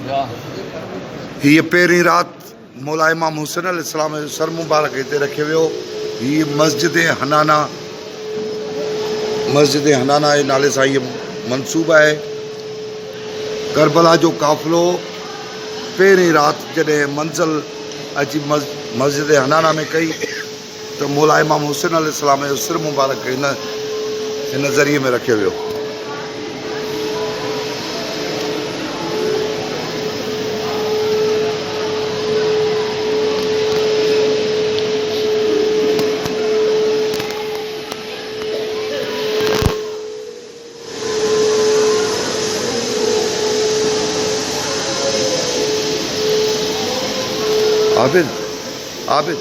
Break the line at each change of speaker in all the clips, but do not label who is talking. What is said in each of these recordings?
ये पहिरीं रात मौला इमाम हुसैन अलैहिस्सलाम जो सर मुबारक हिते रखियो वियो। ये मस्जिद हनाना जे नाले सां ये मनसूब है। करबला जो काफ़िलो पहिरीं रात जॾहिं मंज़िल अची मस्जिद हनाना में कई तो मौला इमाम हुसैन अलैहिस्सलाम जो सिर मुबारक इन ज़रिए में रखियो वियो। आबिद आबिद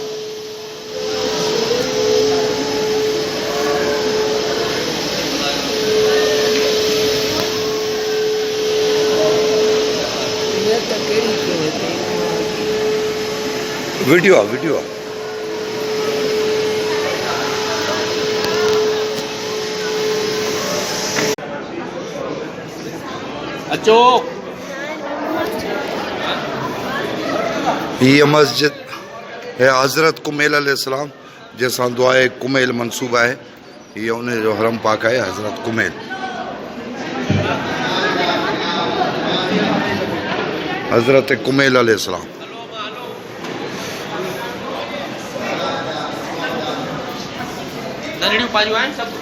वीडियो
अचो।
ये मस्जिद है हज़रत कुमैल अलैहिस्सलाम जैसा दुआए कुमैल मनसूबा है। ये उन्हें जो हरम पाक है हज़रत कुमैल। हज़रत कुमैल अलैहिस्सलाम।
दरड़ियों पाजू आहिनि सभु।